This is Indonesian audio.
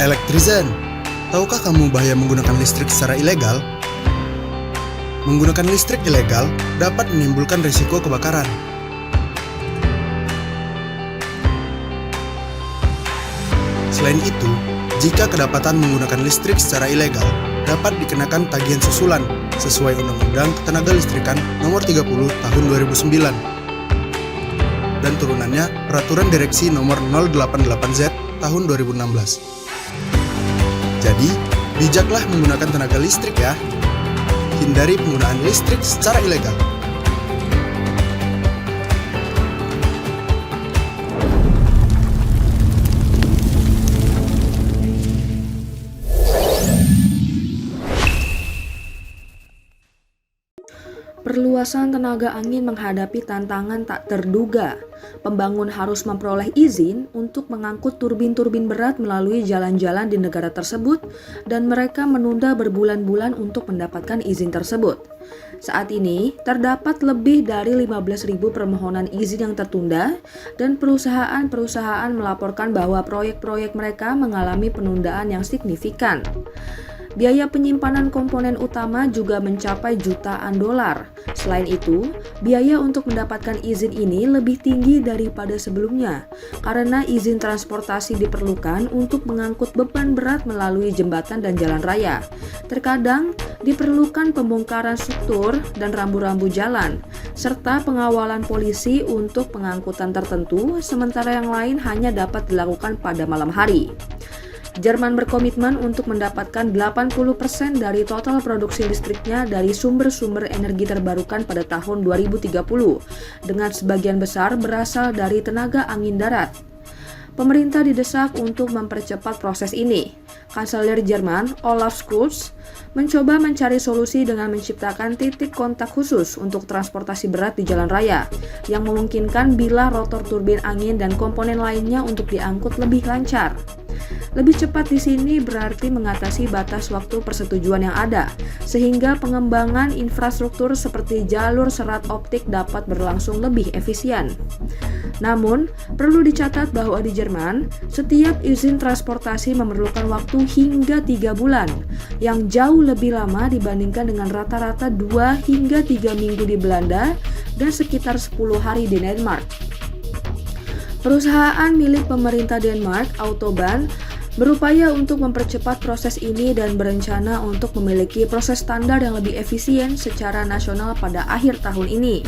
Elektrizen, tahukah kamu bahaya menggunakan listrik secara ilegal? Menggunakan listrik ilegal dapat menimbulkan risiko kebakaran. Selain itu, jika kedapatan menggunakan listrik secara ilegal, dapat dikenakan tagihan susulan sesuai Undang-Undang Ketenagalistrikan Nomor 30 Tahun 2009 dan turunannya Peraturan Direksi Nomor 088Z Tahun 2016. Jadi, bijaklah menggunakan tenaga listrik ya. Hindari penggunaan listrik secara ilegal. Perluasan tenaga angin menghadapi tantangan tak terduga. Pembangun harus memperoleh izin untuk mengangkut turbin-turbin berat melalui jalan-jalan di negara tersebut dan mereka menunda berbulan-bulan untuk mendapatkan izin tersebut. Saat ini, terdapat lebih dari 15.000 permohonan izin yang tertunda dan perusahaan-perusahaan melaporkan bahwa proyek-proyek mereka mengalami penundaan yang signifikan. Biaya penyimpanan komponen utama juga mencapai jutaan dolar. Selain itu, biaya untuk mendapatkan izin ini lebih tinggi daripada sebelumnya karena izin transportasi diperlukan untuk mengangkut beban berat melalui jembatan dan jalan raya. Terkadang diperlukan pembongkaran struktur dan rambu-rambu jalan, serta pengawalan polisi untuk pengangkutan tertentu, sementara yang lain hanya dapat dilakukan pada malam hari. Jerman berkomitmen untuk mendapatkan 80% dari total produksi listriknya dari sumber-sumber energi terbarukan pada tahun 2030, dengan sebagian besar berasal dari tenaga angin darat. Pemerintah didesak untuk mempercepat proses ini. Kanselir Jerman, Olaf Scholz, mencoba mencari solusi dengan menciptakan titik kontak khusus untuk transportasi berat di jalan raya, yang memungkinkan bila rotor turbin angin dan komponen lainnya untuk diangkut lebih lancar. Lebih cepat di sini berarti mengatasi batas waktu persetujuan yang ada, sehingga pengembangan infrastruktur seperti jalur serat optik dapat berlangsung lebih efisien. Namun, perlu dicatat bahwa di Jerman, setiap izin transportasi memerlukan waktu hingga 3 bulan, yang jauh lebih lama dibandingkan dengan rata-rata 2 hingga 3 minggu di Belanda dan sekitar 10 hari di Denmark. Perusahaan milik pemerintah Denmark, Autobahn, berupaya untuk mempercepat proses ini dan berencana untuk memiliki proses standar yang lebih efisien secara nasional pada akhir tahun ini.